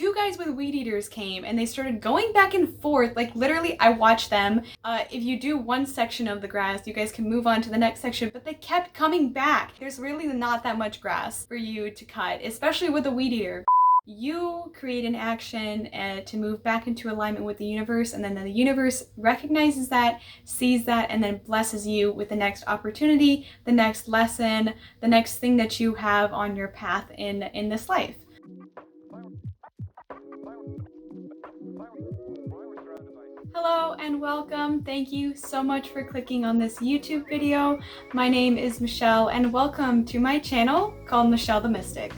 two guys with weed eaters came and they started going back and forth. Like literally, I watched them. If you do one section of the grass, you guys can move on to the next section, but they kept coming back. There's really not that much grass for you to cut, especially with a weed eater. You create an action to move back into alignment with the universe, and then the universe recognizes that, sees that, and then blesses you with the next opportunity, the next lesson, the next thing that you have on your path in this life. Hello and welcome. Thank you so much for clicking on this YouTube video. My name is Michelle and welcome to my channel called Michelle the Mystic.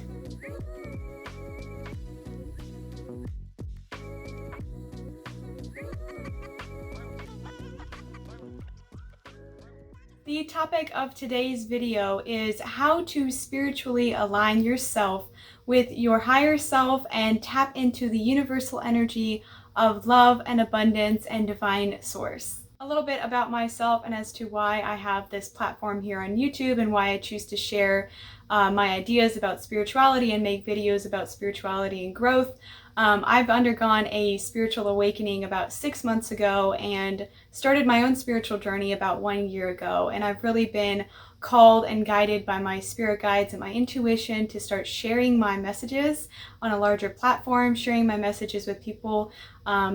The topic of today's video is how to spiritually align yourself with your higher self and tap into the universal energy of love and abundance and divine source. A little bit about myself and as to why I have this platform here on YouTube and why I choose to share my ideas about spirituality and make videos about spirituality and growth. I've undergone a spiritual awakening about 6 months ago and started my own spiritual journey about 1 year ago. And I've really been called and guided by my spirit guides and my intuition to start sharing my messages on a larger platform, sharing my messages with people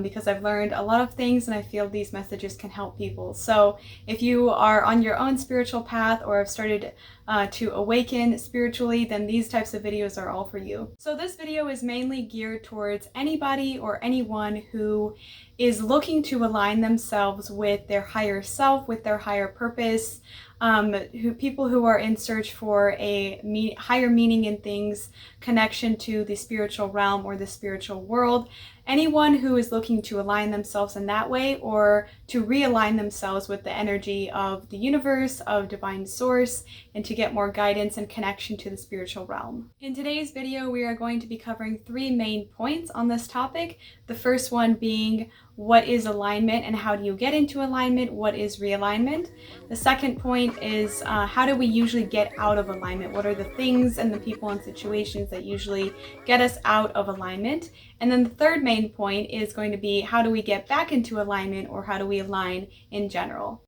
because I've learned a lot of things and I feel these messages can help people. So if you are on your own spiritual path or have started to awaken spiritually, then these types of videos are all for you. So this video is mainly geared towards anybody or anyone who is looking to align themselves with their higher self, with their higher purpose, people who are in search for a higher meaning in things, connection to the spiritual realm or the spiritual world. Anyone who is looking to align themselves in that way or to realign themselves with the energy of the universe, of divine source, and to get more guidance and connection to the spiritual realm. In today's video, we are going to be covering 3 main points on this topic. The first one being what is alignment and how do you get into alignment? What is realignment? The second point is how do we usually get out of alignment? What are the things and the people and situations that usually get us out of alignment? And then the third main point is going to be how do we get back into alignment, or how do we align in general?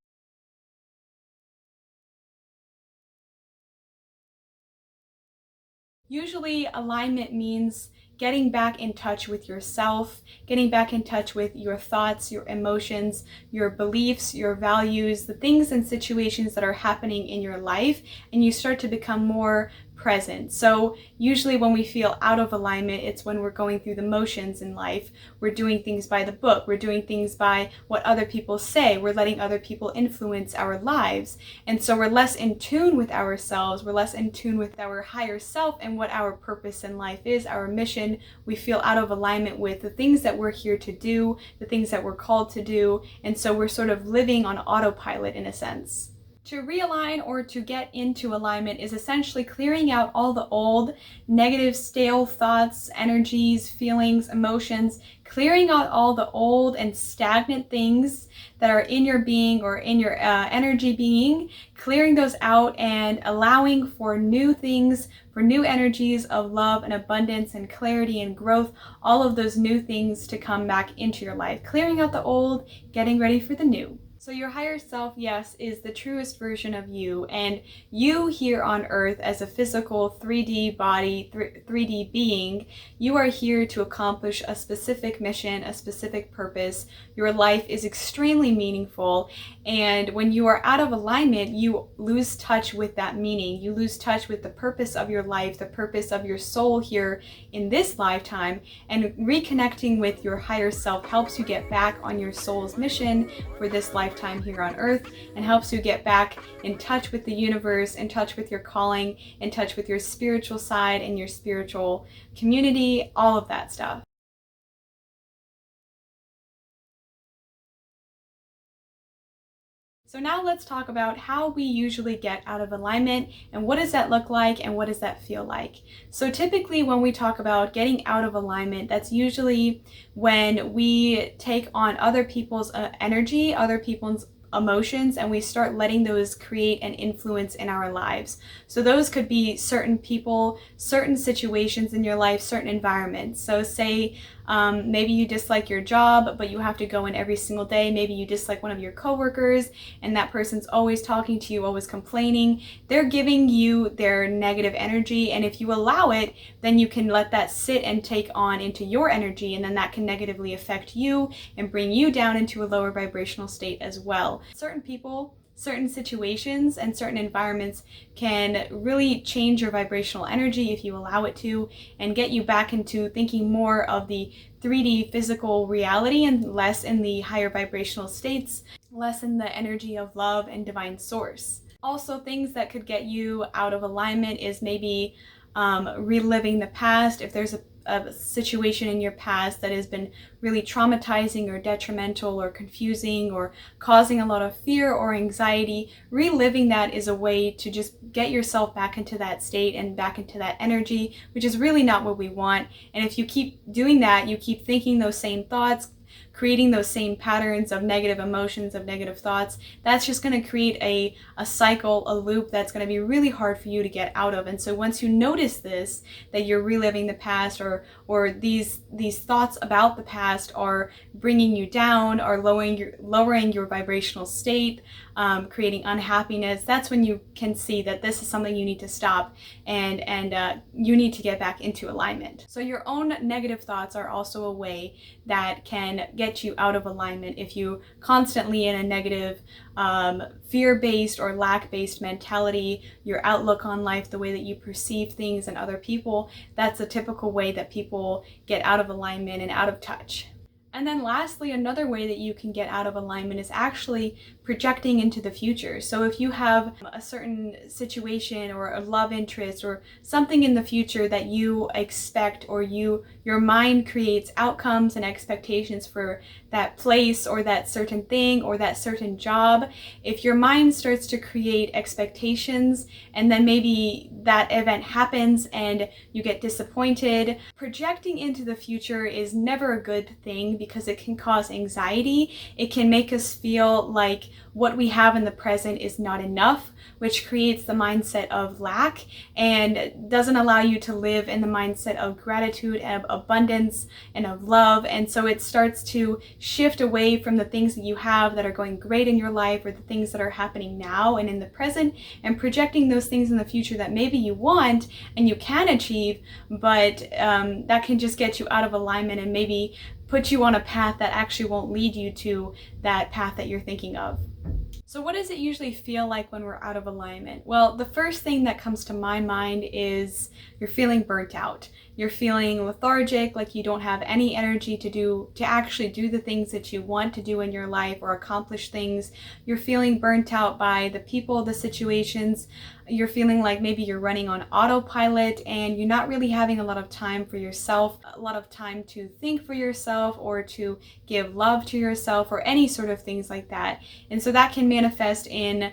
Usually alignment means getting back in touch with yourself, getting back in touch with your thoughts, your emotions, your beliefs, your values, the things and situations that are happening in your life, and you start to become more present. So usually when we feel out of alignment, it's when we're going through the motions in life. We're doing things by the book. We're doing things by what other people say. We're letting other people influence our lives. And so we're less in tune with ourselves. We're less in tune with our higher self and what our purpose in life is, our mission. We feel out of alignment with the things that we're here to do, the things that we're called to do. And so we're sort of living on autopilot in a sense. To realign or to get into alignment is essentially clearing out all the old, negative, stale thoughts, energies, feelings, emotions, clearing out all the old and stagnant things that are in your being or in your energy being, clearing those out and allowing for new things, for new energies of love and abundance and clarity and growth, all of those new things to come back into your life. Clearing out the old, getting ready for the new. So your higher self, yes, is the truest version of you, and you here on earth as a physical 3D body, 3D being, you are here to accomplish a specific mission, a specific purpose. Your life is extremely meaningful, and when you are out of alignment, you lose touch with that meaning. You lose touch with the purpose of your life, the purpose of your soul here in this lifetime, and reconnecting with your higher self helps you get back on your soul's mission for this lifetime here on earth, and helps you get back in touch with the universe, in touch with your calling, in touch with your spiritual side and your spiritual community, all of that stuff. So now let's talk about how we usually get out of alignment and what does that look like and what does that feel like. So typically when we talk about getting out of alignment, that's usually when we take on other people's energy, other people's emotions, and we start letting those create an influence in our lives. So those could be certain people, certain situations in your life, certain environments. So say maybe you dislike your job, but you have to go in every single day. Maybe you dislike one of your coworkers and that person's always talking to you, always complaining. They're giving you their negative energy, and if you allow it, then you can let that sit and take on into your energy, and then that can negatively affect you and bring you down into a lower vibrational state as well. Certain people, certain situations, and certain environments can really change your vibrational energy if you allow it to, and get you back into thinking more of the 3D physical reality and less in the higher vibrational states, less in the energy of love and divine source. Also, things that could get you out of alignment is maybe reliving the past. If there's a situation in your past that has been really traumatizing or detrimental or confusing or causing a lot of fear or anxiety, reliving that is a way to just get yourself back into that state and back into that energy, which is really not what we want. And if you keep doing that, you keep thinking those same thoughts, creating those same patterns of negative emotions, of negative thoughts, that's just going to create a cycle, a loop that's going to be really hard for you to get out of. And so once you notice this, that you're reliving the past, or these thoughts about the past are bringing you down, or lowering your vibrational state, creating unhappiness, that's when you can see that this is something you need to stop, and you need to get back into alignment. So your own negative thoughts are also a way that can get you out of alignment. If you constantly in a negative, fear-based or lack-based mentality, your outlook on life, the way that you perceive things and other people, that's a typical way that people get out of alignment and out of touch. And then lastly, another way that you can get out of alignment is actually projecting into the future. So if you have a certain situation or a love interest or something in the future that you expect, or your mind creates outcomes and expectations for that place or that certain thing or that certain job, if your mind starts to create expectations and then maybe that event happens and you get disappointed, projecting into the future is never a good thing, because it can cause anxiety. It can make us feel like what we have in the present is not enough, which creates the mindset of lack and doesn't allow you to live in the mindset of gratitude and of abundance and of love. And so it starts to shift away from the things that you have that are going great in your life, or the things that are happening now and in the present, and projecting those things in the future that maybe you want and you can achieve, but that can just get you out of alignment and maybe put you on a path that actually won't lead you to that path that you're thinking of. So what does it usually feel like when we're out of alignment? Well, the first thing that comes to my mind is you're feeling burnt out. You're feeling lethargic, like you don't have any energy to actually do the things that you want to do in your life or accomplish things. You're feeling burnt out by the people, the situations. You're feeling like maybe you're running on autopilot and you're not really having a lot of time for yourself, a lot of time to think for yourself or to give love to yourself or any sort of things like that. And so that can manifest in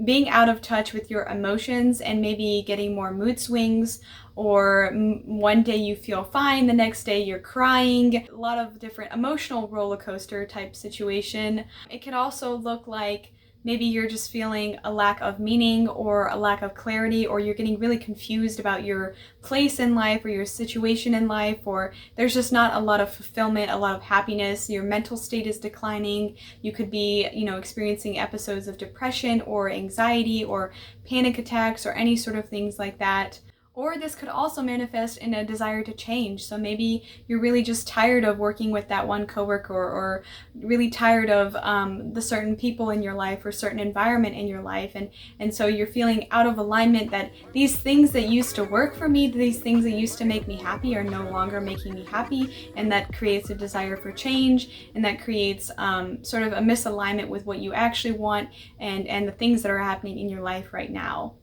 being out of touch with your emotions and maybe getting more mood swings, or one day you feel fine, the next day you're crying. A lot of different emotional roller coaster type situation. It could also look like maybe you're just feeling a lack of meaning or a lack of clarity, or you're getting really confused about your place in life or your situation in life, or there's just not a lot of fulfillment, a lot of happiness. Your mental state is declining. You could be, experiencing episodes of depression or anxiety or panic attacks or any sort of things like that. Or this could also manifest in a desire to change. So maybe you're really just tired of working with that one coworker, or really tired of the certain people in your life or certain environment in your life. And so you're feeling out of alignment, that these things that used to work for me, these things that used to make me happy, are no longer making me happy. And that creates a desire for change, and that creates sort of a misalignment with what you actually want and the things that are happening in your life right now.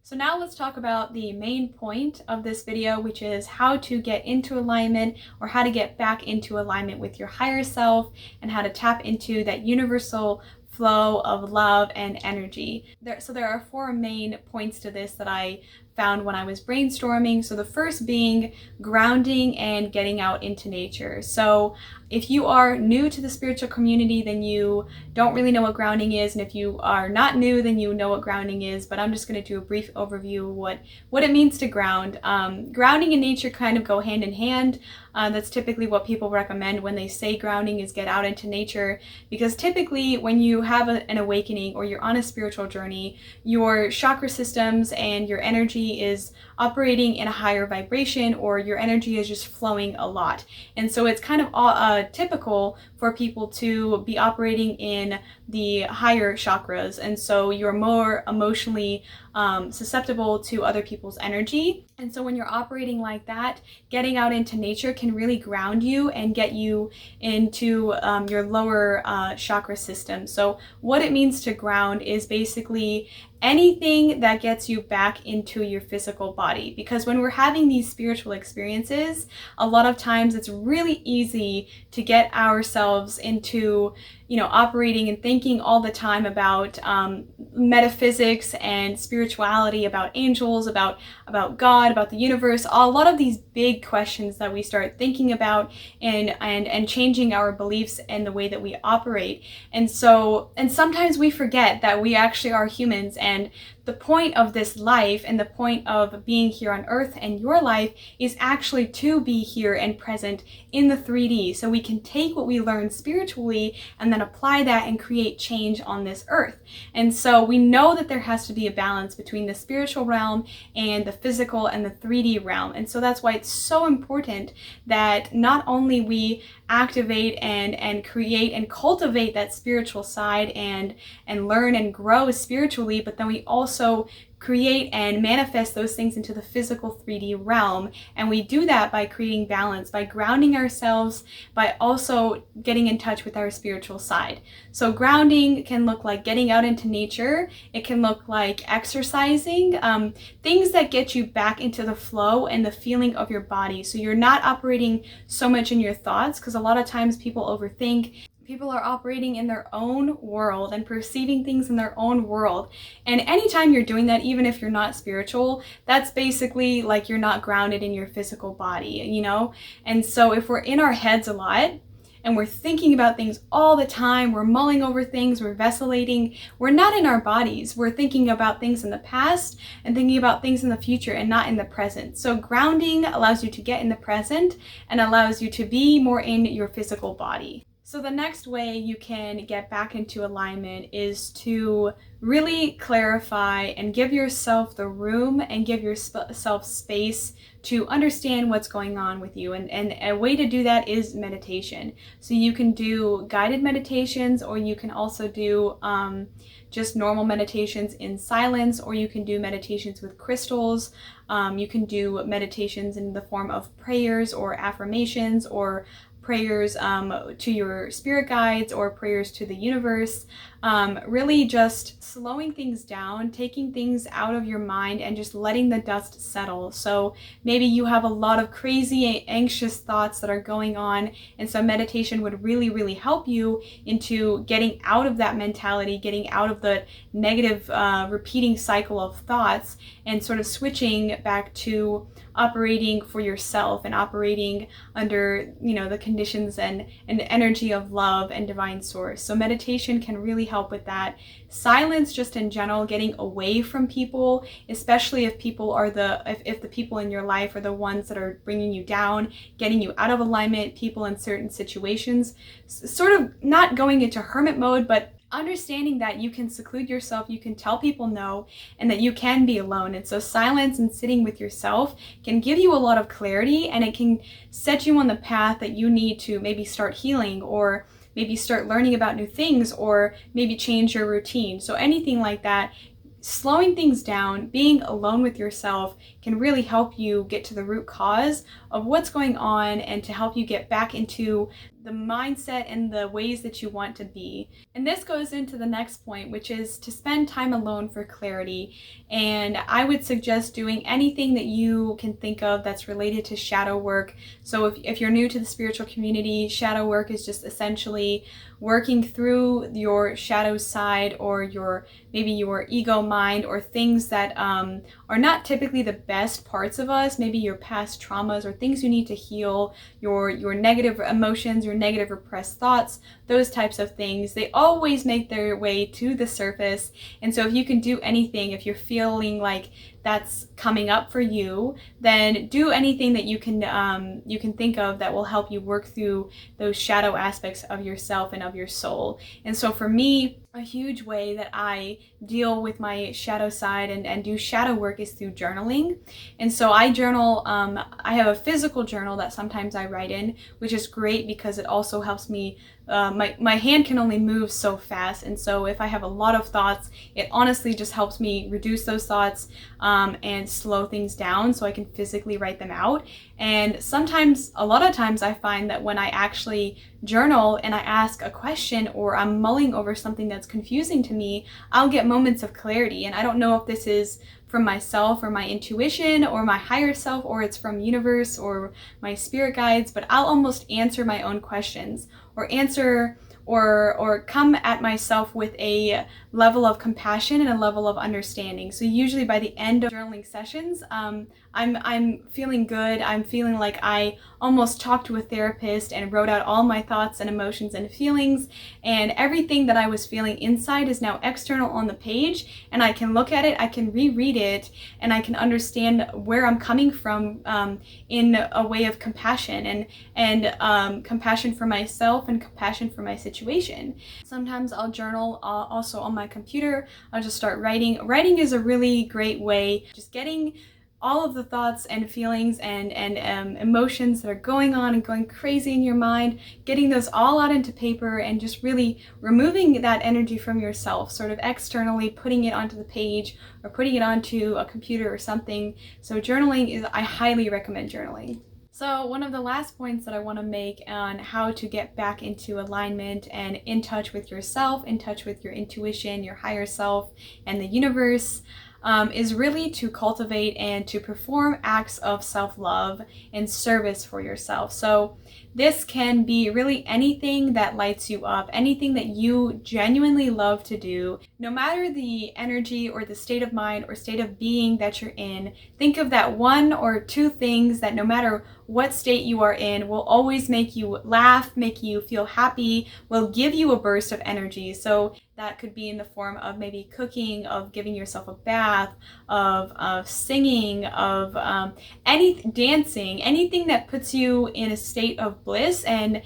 So now let's talk about the main point of this video, which is how to get into alignment, or how to get back into alignment with your higher self, and how to tap into that universal flow of love and energy. So there are 4 main points to this that I found when I was brainstorming. So the first being grounding and getting out into nature. So if you are new to the spiritual community, then you don't really know what grounding is. And if you are not new, then you know what grounding is. But I'm just going to do a brief overview of what it means to ground. Grounding and nature kind of go hand in hand. That's typically what people recommend when they say grounding is get out into nature, because typically when you have an awakening or you're on a spiritual journey, your chakra systems and your energy is operating in a higher vibration, or your energy is just flowing a lot. And so it's kind of typical for people to be operating in the higher chakras, and so you're more emotionally susceptible to other people's energy. And so when you're operating like that, getting out into nature can really ground you and get you into your lower chakra system. So what it means to ground is basically anything that gets you back into your physical body, because when we're having these spiritual experiences, a lot of times it's really easy to get ourselves into operating and thinking all the time about metaphysics and spirituality, about angels, about God, about the universe, a lot of these big questions that we start thinking about and changing our beliefs and the way that we operate. And sometimes we forget that we actually are humans, and the point of this life and the point of being here on earth and your life is actually to be here and present in the 3D, so we can take what we learn spiritually and then apply that and create change on this earth. And so we know that there has to be a balance between the spiritual realm and the physical and the 3D realm. And so that's why it's so important that not only we activate and create and cultivate that spiritual side and learn and grow spiritually, but then we also create and manifest those things into the physical 3D realm. And we do that by creating balance, by grounding ourselves, by also getting in touch with our spiritual side. So grounding can look like getting out into nature. It can look like exercising, things that get you back into the flow and the feeling of your body. So you're not operating so much in your thoughts, because a lot of times people overthink. People are operating in their own world and perceiving things in their own world. And anytime you're doing that, even if you're not spiritual, that's basically like you're not grounded in your physical body, And so if we're in our heads a lot and we're thinking about things all the time, we're mulling over things, we're vacillating, we're not in our bodies. We're thinking about things in the past and thinking about things in the future and not in the present. So grounding allows you to get in the present and allows you to be more in your physical body. So the next way you can get back into alignment is to really clarify and give yourself the room and give yourself space to understand what's going on with you. And a way to do that is meditation. So you can do guided meditations, or you can also do just normal meditations in silence, or you can do meditations with crystals. You can do meditations in the form of prayers or affirmations, or prayers to your spirit guides, or prayers to the universe. Really just slowing things down, taking things out of your mind and just letting the dust settle. So maybe you have a lot of crazy anxious thoughts that are going on, and so meditation would really, really help you into getting out of that mentality, getting out of the negative repeating cycle of thoughts, and sort of switching back to operating for yourself and operating under the conditions and energy of love and divine source. So meditation can really help with that. Silence, just in general, getting away from people, especially if people are if the people in your life are the ones that are bringing you down, getting you out of alignment, people in certain situations, sort of not going into hermit mode, but understanding that you can seclude yourself, you can tell people no, and that you can be alone. And so silence and sitting with yourself can give you a lot of clarity, and it can set you on the path that you need to maybe start healing, or maybe start learning about new things, or maybe change your routine. So anything like that, slowing things down, being alone with yourself can really help you get to the root cause of what's going on, and to help you get back into mindset and the ways that you want to be. And this goes into the next point, which is to spend time alone for clarity. And I would suggest doing anything that you can think of that's related to shadow work. So if you're new to the spiritual community, shadow work is just essentially working through your shadow side, or maybe your ego mind, or things that are not typically the best parts of us, maybe your past traumas or things you need to heal, your negative emotions, your negative repressed thoughts, those types of things. They always make their way to the surface. And so if you can do anything, if you're feeling like that's coming up for you, then do anything that you can think of that will help you work through those shadow aspects of yourself and of your soul. And so for me, a huge way that I deal with my shadow side and do shadow work is through journaling. And so I journal, I have a physical journal that sometimes I write in, which is great because it also helps me, my hand can only move so fast. And so if I have a lot of thoughts, it honestly just helps me reduce those thoughts and slow things down so I can physically write them out. And sometimes, a lot of times, I find that when I actually journal and I ask a question or I'm mulling over something that's confusing to me, I'll get moments of clarity. And I don't know if this is from myself or my intuition or my higher self, or it's from universe or my spirit guides, but I'll almost answer my own questions or come at myself with a level of compassion and a level of understanding. So usually by the end of journaling sessions, I'm feeling good. I'm feeling like I almost talked to a therapist and wrote out all my thoughts and emotions and feelings, and everything that I was feeling inside is now external on the page, and I can look at it, I can reread it, and I can understand where I'm coming from in a way of compassion and compassion for myself and compassion for my situation. Sometimes I'll journal also on my computer. I'll just start writing. Writing is a really great way, just getting all of the thoughts and feelings and emotions that are going on and going crazy in your mind, getting those all out into paper and just really removing that energy from yourself, sort of externally putting it onto the page or putting it onto a computer or something. So journaling I highly recommend journaling. So one of the last points that I want to make on how to get back into alignment and in touch with yourself, in touch with your intuition, your higher self, and the universe, is really to cultivate and to perform acts of self-love and service for yourself. So this can be really anything that lights you up, anything that you genuinely love to do. No matter the energy or the state of mind or state of being that you're in, think of that one or two things that no matter what state you are in will always make you laugh, make you feel happy, will give you a burst of energy. So that could be in the form of maybe cooking, of giving yourself a bath, of singing, of dancing, anything that puts you in a state of bliss and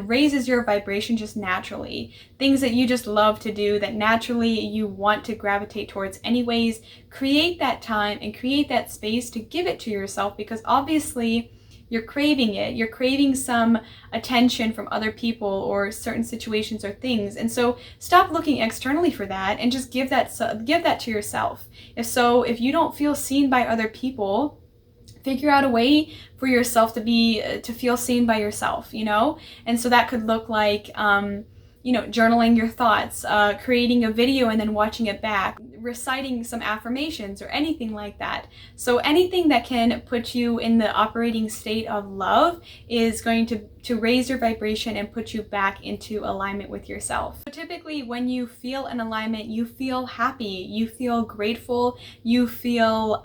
raises your vibration just naturally. Things that you just love to do, that naturally you want to gravitate towards anyways. Create that time and create that space to give it to yourself, because obviously you're craving it. You're craving some attention from other people or certain situations or things. And so stop looking externally for that and just give that to yourself. If you don't feel seen by other people, figure out a way for yourself to feel seen by yourself, And so that could look like journaling your thoughts, creating a video and then watching it back, reciting some affirmations or anything like that. So anything that can put you in the operating state of love is going to raise your vibration and put you back into alignment with yourself. So typically when you feel in alignment, you feel happy, you feel grateful, you feel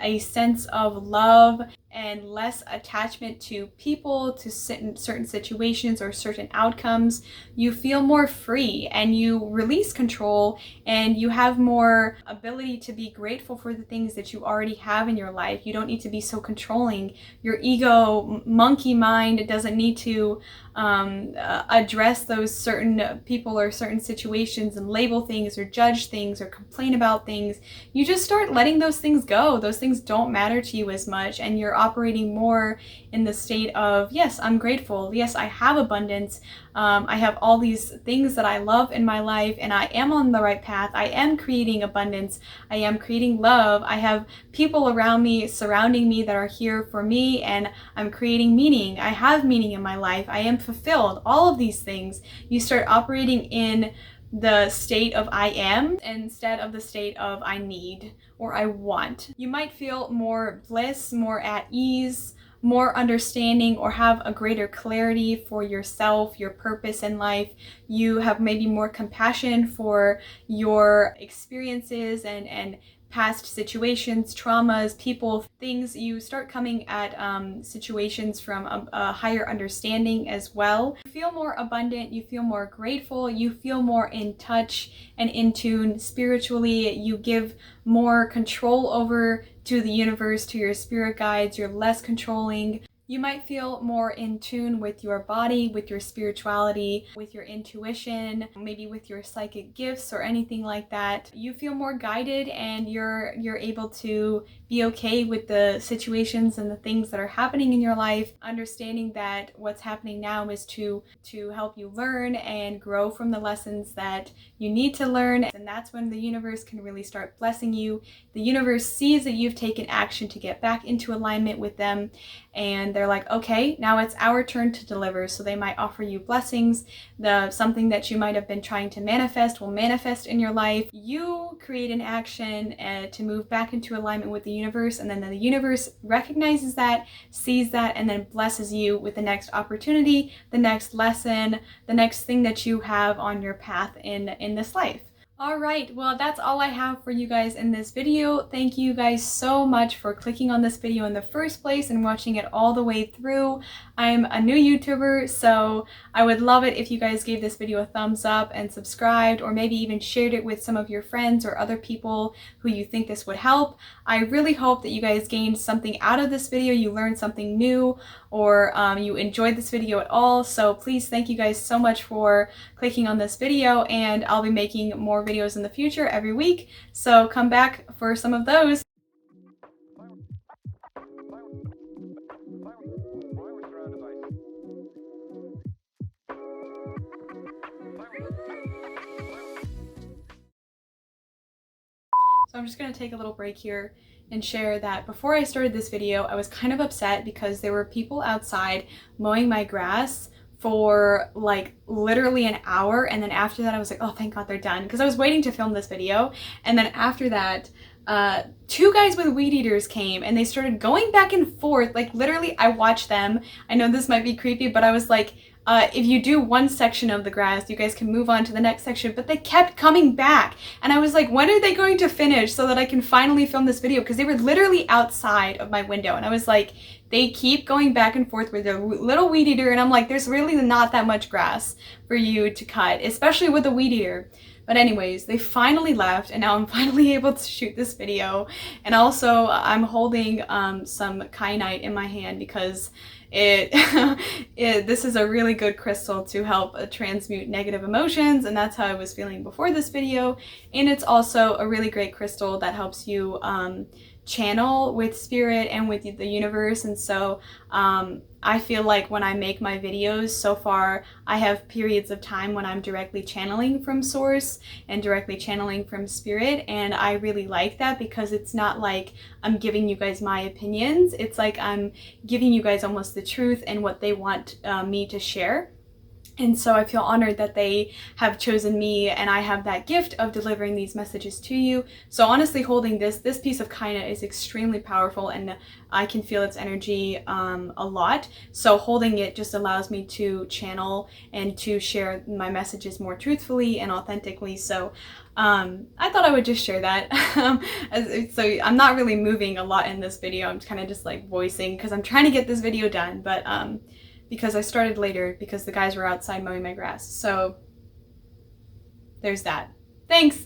a sense of love and less attachment to people, to certain situations or certain outcomes. You feel more free and you release control and you have more ability to be grateful for the things that you already have in your life. You don't need to be so controlling. Your ego monkey mind doesn't need to address those certain people or certain situations and label things or judge things or complain about things. You just start letting those things go. Those things don't matter to you as much, and you're operating more in the state of, yes, I'm grateful. Yes, I have abundance. I have all these things that I love in my life, and I am on the right path. I am creating creating abundance. I am creating love. I have people around me, surrounding me that are here for me, and I'm creating meaning. I have meaning in my life. I am fulfilled. All of these things. You start operating in the state of I am instead of the state of I need or I want. You might feel more bliss, more at ease, more understanding, or have a greater clarity for yourself, your purpose in life. You have maybe more compassion for your experiences and past situations, traumas, people, things. You start coming at situations from a higher understanding as well. You feel more abundant, you feel more grateful, you feel more in touch and in tune spiritually. You give more control over to the universe, to your spirit guides. You're less controlling. You might feel more in tune with your body, with your spirituality, with your intuition, maybe with your psychic gifts or anything like that. You feel more guided, and you're able to be okay with the situations and the things that are happening in your life, understanding that what's happening now is to help you learn and grow from the lessons that you need to learn. And that's when the universe can really start blessing you. The universe sees that you've taken action to get back into alignment with them, and they're like, okay, now it's our turn to deliver. So they might offer you blessings. Something that you might have been trying to manifest will manifest in your life. You create an action to move back into alignment with the universe, and then the universe recognizes that, sees that, and then blesses you with the next opportunity, the next lesson, the next thing that you have on your path in this life. All right, well, that's all I have for you guys in this video. Thank you guys so much for clicking on this video in the first place and watching it all the way through. I'm a new YouTuber, so I would love it if you guys gave this video a thumbs up and subscribed, or maybe even shared it with some of your friends or other people who you think this would help. I really hope that you guys gained something out of this video, you learned something new, or you enjoyed this video at all. So please, thank you guys so much for clicking on this video, and I'll be making more videos in the future every week, so come back for some of those. So I'm just going to take a little break here and share that before I started this video, I was kind of upset because there were people outside mowing my grass for like literally an hour, and then after that I was like, oh, thank God they're done, because I was waiting to film this video. And then after that, two guys with weed eaters came and they started going back and forth. Like literally, I watched them. I know this might be creepy, but I was like, if you do one section of the grass, you guys can move on to the next section. But they kept coming back, and I was like, when are they going to finish so that I can finally film this video? Because they were literally outside of my window, and I was like, they keep going back and forth with their little weed eater, and I'm like, there's really not that much grass for you to cut, especially with a weed eater. But anyways, they finally left, and now I'm finally able to shoot this video. And also, I'm holding some kyanite in my hand because this is a really good crystal to help transmute negative emotions, and that's how I was feeling before this video. And it's also a really great crystal that helps you channel with spirit and with the universe. And so I feel like when I make my videos, so far I have periods of time when I'm directly channeling from source and directly channeling from spirit, and I really like that because it's not like I'm giving you guys my opinions. It's like I'm giving you guys almost the truth and what they want me to share. And so I feel honored that they have chosen me, and I have that gift of delivering these messages to you. So honestly, holding this piece of kyanite is extremely powerful, and I can feel its energy a lot. So holding it just allows me to channel and to share my messages more truthfully and authentically. So I thought I would just share that. So I'm not really moving a lot in this video. I'm kind of just like voicing because I'm trying to get this video done, but because I started later because the guys were outside mowing my grass. So there's that. Thanks.